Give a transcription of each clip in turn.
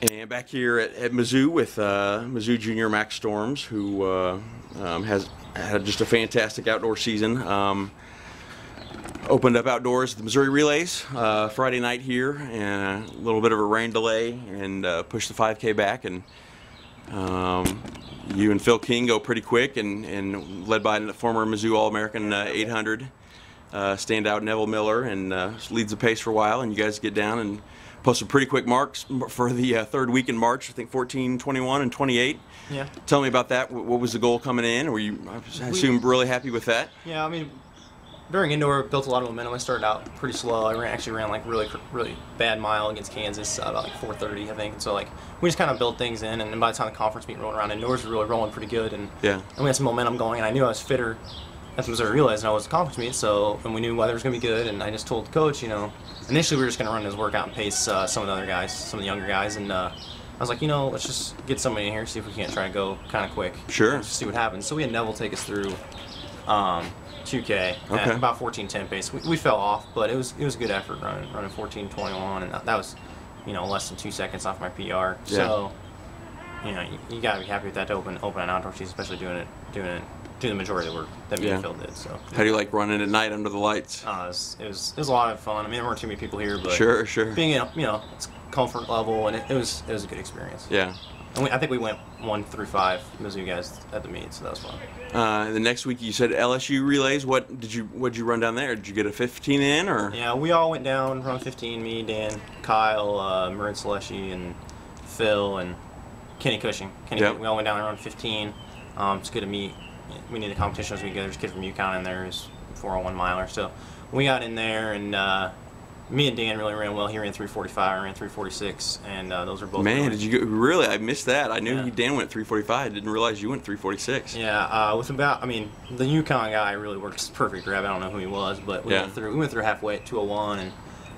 And back here at Mizzou with Mizzou junior Max Storms, who has had just a fantastic outdoor season. Opened up outdoors at the Missouri Relays Friday night here, and a little bit of a rain delay, and pushed the 5K back. And you and Phil King go pretty quick, and led by the former Mizzou All-American 800 standout Neville Miller, and leads the pace for a while. And you guys get down and posted pretty quick marks for the third week in March. I think 14, 21, and 28. Yeah. Tell me about that. What was the goal coming in? Were you, I assume, really happy with that? Yeah, I mean, during indoor, built a lot of momentum. I started out pretty slow. I actually ran like really bad mile against Kansas, about like 4:30, I think. And so like we just kind of built things in, and by the time the conference meet rolled around, indoors were really rolling pretty good, and we had some momentum going. And I knew I was fitter as Missouri Relays, and I was a conference meet. So and we knew weather was going to be good, and I just told the coach, you know, initially we were just going to run his workout and pace some of the other guys, some of the younger guys, and I was like, you know, let's just get somebody in here, see if we can't try to go kind of quick. Sure. Just see what happens. So we had Neville take us through 2K at about 14:10 pace. We fell off, but it was a good effort running 14:21, and that was, you know, less than 2 seconds off my PR. So, you know, you gotta be happy with that to open an outdoor season, especially doing the majority of the work that me and Phil did. So. How do you like running at night under the lights? It was a lot of fun. I mean, there weren't too many people here, but sure. Being in, you know, it's comfort level, and it was a good experience. Yeah. And I think we went 1 through 5 Mizzou guys at the meet, so that was fun. The next week you said LSU relays. What'd you run down there? Did you get a 15 in, or? Yeah, we all went down, run 15. Me, Dan, Kyle, Marin Saleshi, and Phil, and Kenny Cushing. We all went down and run 15. It's good to meet. We need a competition as we go. There's a kid from UConn in there who's 401 miler. So we got in there, and me and Dan really ran well. He ran 3:45, I ran 3:46, and those are both. Man, did you go, really? I missed that. I knew Dan went 3:45. I didn't realize you went 3:46. Yeah, with about, I mean, the UConn guy really worked perfect grab. I don't know who he was, but we went through halfway at 2:01,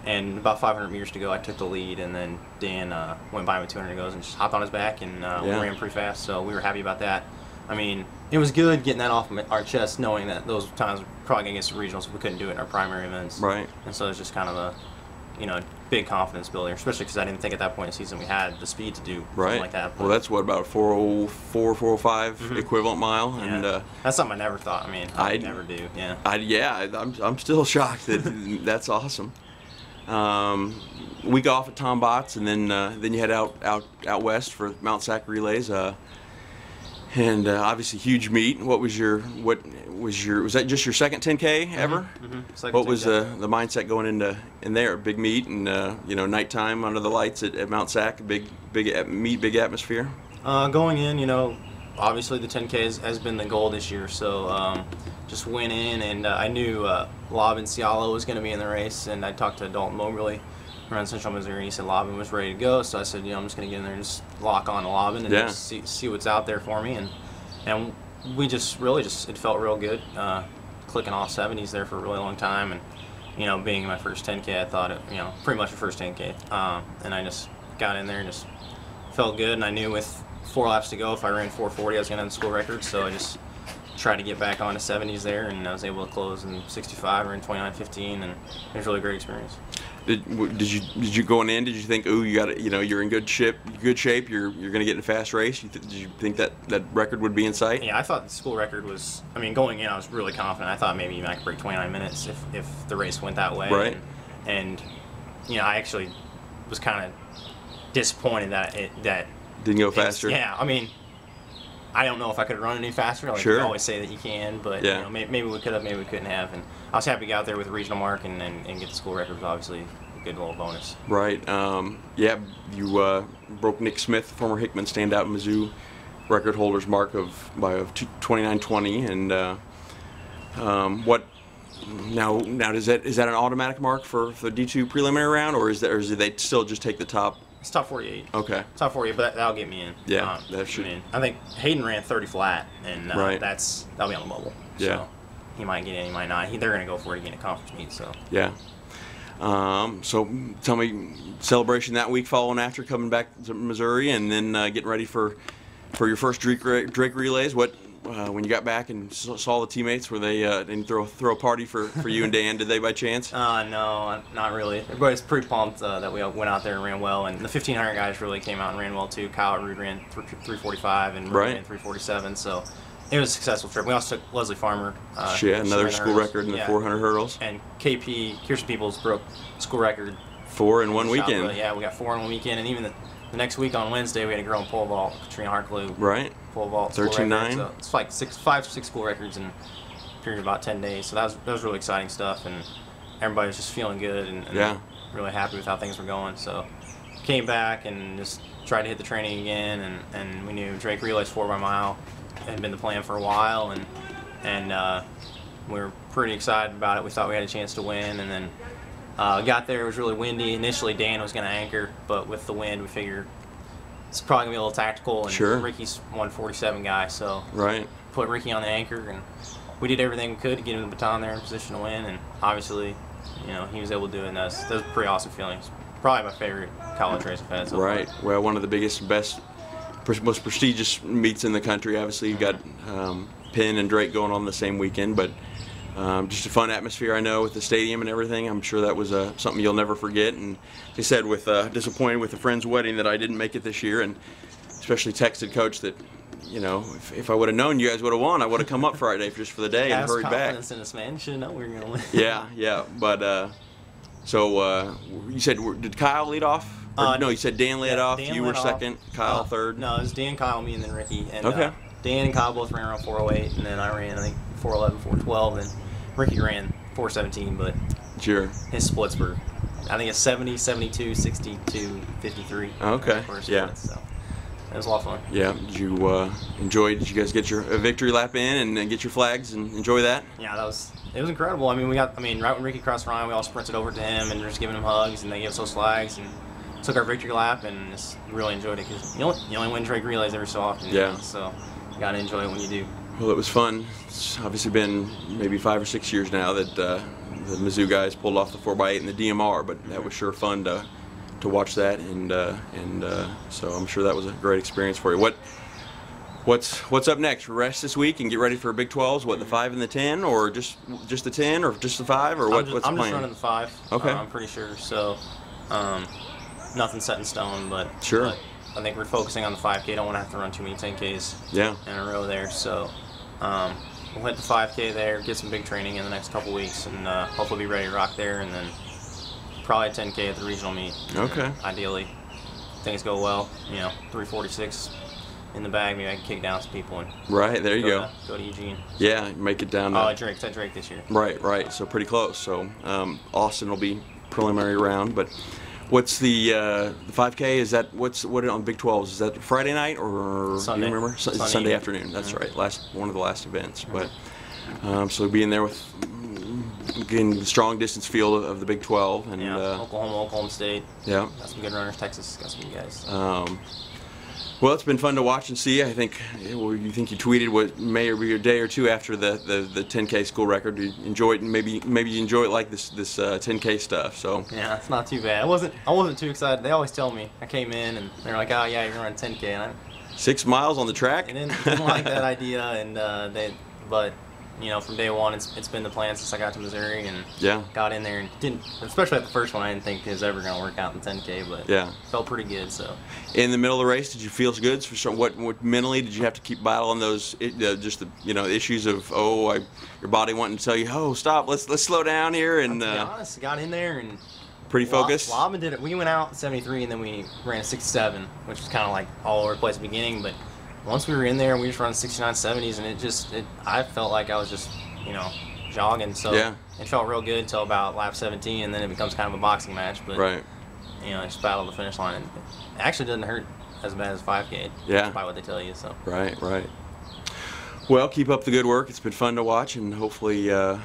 and about 500 meters to go, I took the lead, and then Dan went by me 200 goes and just hopped on his back, and we ran pretty fast. So we were happy about that. I mean, it was good getting that off our chest, knowing that those times were probably going to get some regionals if we couldn't do it in our primary events. Right. And so it's just kind of a, you know, big confidence builder, especially because I didn't think at that point in the season we had the speed to do something like that. But well, that's what, about 404, 405 equivalent mile, and that's something I never thought. I mean, I'd never do. I'm still shocked that that's awesome. Week off at Tom Bott's, and then you head out west for Mount Sac relays. And obviously huge meet. Was that just your second 10K ever? What was the mindset going in there? Big meet, and you know, nighttime under the lights at Mount Sac, big meet, big atmosphere. Going in, you know, obviously the 10K has been the goal this year. So just went in, and I knew Lob and Cialo was going to be in the race, and I talked to Dalton Moberly around Central Missouri. He said Lobbin was ready to go, so I said, you know, I'm just going to get in there and just lock on to Lobbin and just see what's out there for me. And we just really it felt real good, clicking off 70s there for a really long time. And, you know, being my first 10K, I thought it, you know, pretty much the first 10K. And I just got in there and just felt good. And I knew with 4 laps to go, if I ran 4:40, I was going to have the school record. So I just tried to get back on to 70s there, and I was able to close in 65 or in 29:15, and it was a really great experience. Did you going in? Did you think, ooh, you're in good shape, you're going to get in a fast race? Did you think that record would be in sight? Yeah, I thought the school record was. I mean, going in, I was really confident. I thought maybe I could break 29 minutes if the race went that way. Right. And you know, I actually was kind of disappointed that didn't go faster. Yeah, I mean, I don't know if I could have run any faster. Like you always say that you can, but you know, maybe we could have, maybe we couldn't have. And I was happy to get out there with a regional mark and get the school record. Was obviously a good little bonus. Right. Yeah, you broke Nick Smith, former Hickman standout Mizzou record holder's mark by 29:20. And what now? Is that an automatic mark for the D2 preliminary round, or do they still just take the top? It's top 48. Okay. Top 48, but that'll get me in. Yeah, that should. I mean, I think Hayden ran 30 flat, and that'll be on the bubble. Yeah. So he might get in, he might not. They're going to go for it again at conference meet. So. Yeah. So tell me, celebration that week following after coming back to Missouri, and then getting ready for your first Drake relays. when you got back and saw the teammates? Were they didn't throw a party for you and Dan? Did they by chance? No, not really. Everybody's pretty pumped that we went out there and ran well, and the 1500 guys really came out and ran well too. Kyle Rude ran 345 and Rude ran 347, so it was a successful trip. We also took Leslie Farmer. Another school record in the 400 hurdles. And KP, Kirsten Peoples broke school record. 4 in one weekend. Yeah, we got 4 in one weekend, and even the next week on Wednesday we had a girl in pole vault, Katrina Harkloo. Right. Pole vault. 13.9. So it's like 5 or 6 school records in a period of about 10 days. So that was really exciting stuff, and everybody was just feeling good and really happy with how things were going. So came back and just tried to hit the training again, and we knew Drake Relay's 4 by mile had been the plan for a while, and we were pretty excited about it. We thought we had a chance to win, and then got there. It was really windy. Initially, Dan was going to anchor, but with the wind, we figured it's probably going to be a little tactical. And sure. Ricky's 147 guy, so put Ricky on the anchor, and we did everything we could to get him the baton there in position to win. And obviously, he was able to do it. And that was a pretty awesome feeling. It's probably my favorite college race I've had so far. Right. Well, one of the biggest, best, most prestigious meets in the country. Obviously, you've got Penn and Drake going on the same weekend, but just a fun atmosphere, I know, with the stadium and everything. I'm sure that was something you'll never forget. And as I said, with disappointed with a friend's wedding that I didn't make it this year, and especially texted Coach that, if I would have known you guys would have won, I would have come up Friday just for the day and hurried back. Confidence in us, man. You should have known we were going to win. Yeah. But so you said, did Kyle lead off? No, you said Dan led off. You were second. Kyle third. No, it was Dan, Kyle, me, and then Ricky. And, okay. Dan and Kyle both ran around 408, and then I ran, I think, 411, 412, and Ricky ran 417, but his splits were, I think it's 70, 72, 62, 53. Okay. Yeah. So it was a lot of fun. Yeah. Did you enjoy? Did you guys get your victory lap in and get your flags and enjoy that? Yeah, it was incredible. I mean, right when Ricky crossed the line, we all sprinted over to him and just giving him hugs, and they gave us those flags and took our victory lap, and just really enjoyed it because you only win Drake Relays every so often. Yeah. So you got to enjoy it when you do. Well, it was fun. It's obviously been maybe 5 or 6 years now that the Mizzou guys pulled off the 4x8 in the DMR, but that was sure fun to watch that, and so I'm sure that was a great experience for you. What's up next? Rest this week and get ready for Big 12s. What, the 5 and the 10, or just the 10, or just the 5, or what's the plan? I'm just running the 5. Okay. I'm pretty sure. So nothing set in stone, but sure. But I think we're focusing on the 5K. Don't want to have to run too many 10Ks in a row there. So we'll hit the 5K there, get some big training in the next couple weeks, and hopefully be ready to rock there, and then probably a 10K at the regional meet. Okay. Ideally, if things go well, 346 in the bag, maybe I can kick down some people and right there you go. Go to Eugene. Yeah, make it down. Drake this year. Right. So pretty close. So Austin will be preliminary round, but. What's the 5K? Is that what on Big 12s? Is that Friday night or Sunday? Do you remember? Sunday afternoon. That's right. One of the last events. But so being there with again the strong distance field of the Big 12 and Oklahoma State. Yeah. Got some good runners. Texas got some good guys. Well, it's been fun to watch and see. I think you tweeted what may be a day or two after the 10K school record. You enjoy it, and maybe you enjoy it like this 10K stuff. So yeah, it's not too bad. I wasn't too excited. They always tell me I came in and they're like, oh yeah, you're running 10K, and 6 miles on the track. I didn't like that idea, and but from day one, it's been the plan since I got to Missouri, and got in there and didn't, especially at the first one, I didn't think it was ever going to work out in 10K, but felt pretty good. So in the middle of the race, did you feel good? What mentally did you have to keep battling those just the issues of your body wanting to tell you, oh stop, let's slow down here, and to be honest, got in there and pretty focused. Lobbin did it. We went out 73 and then we ran a 67, which was kind of like all over the place at the beginning, but once we were in there, we just run 69 70s, and I felt like I was just, jogging. So it felt real good until about lap 17, and then it becomes kind of a boxing match. But just battle the finish line. And it actually doesn't hurt as bad as 5K. That's probably what they tell you. So right. Well, keep up the good work. It's been fun to watch, and hopefully a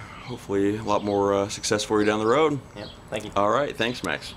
lot more success for you down the road. Yeah. Thank you. All right. Thanks, Max.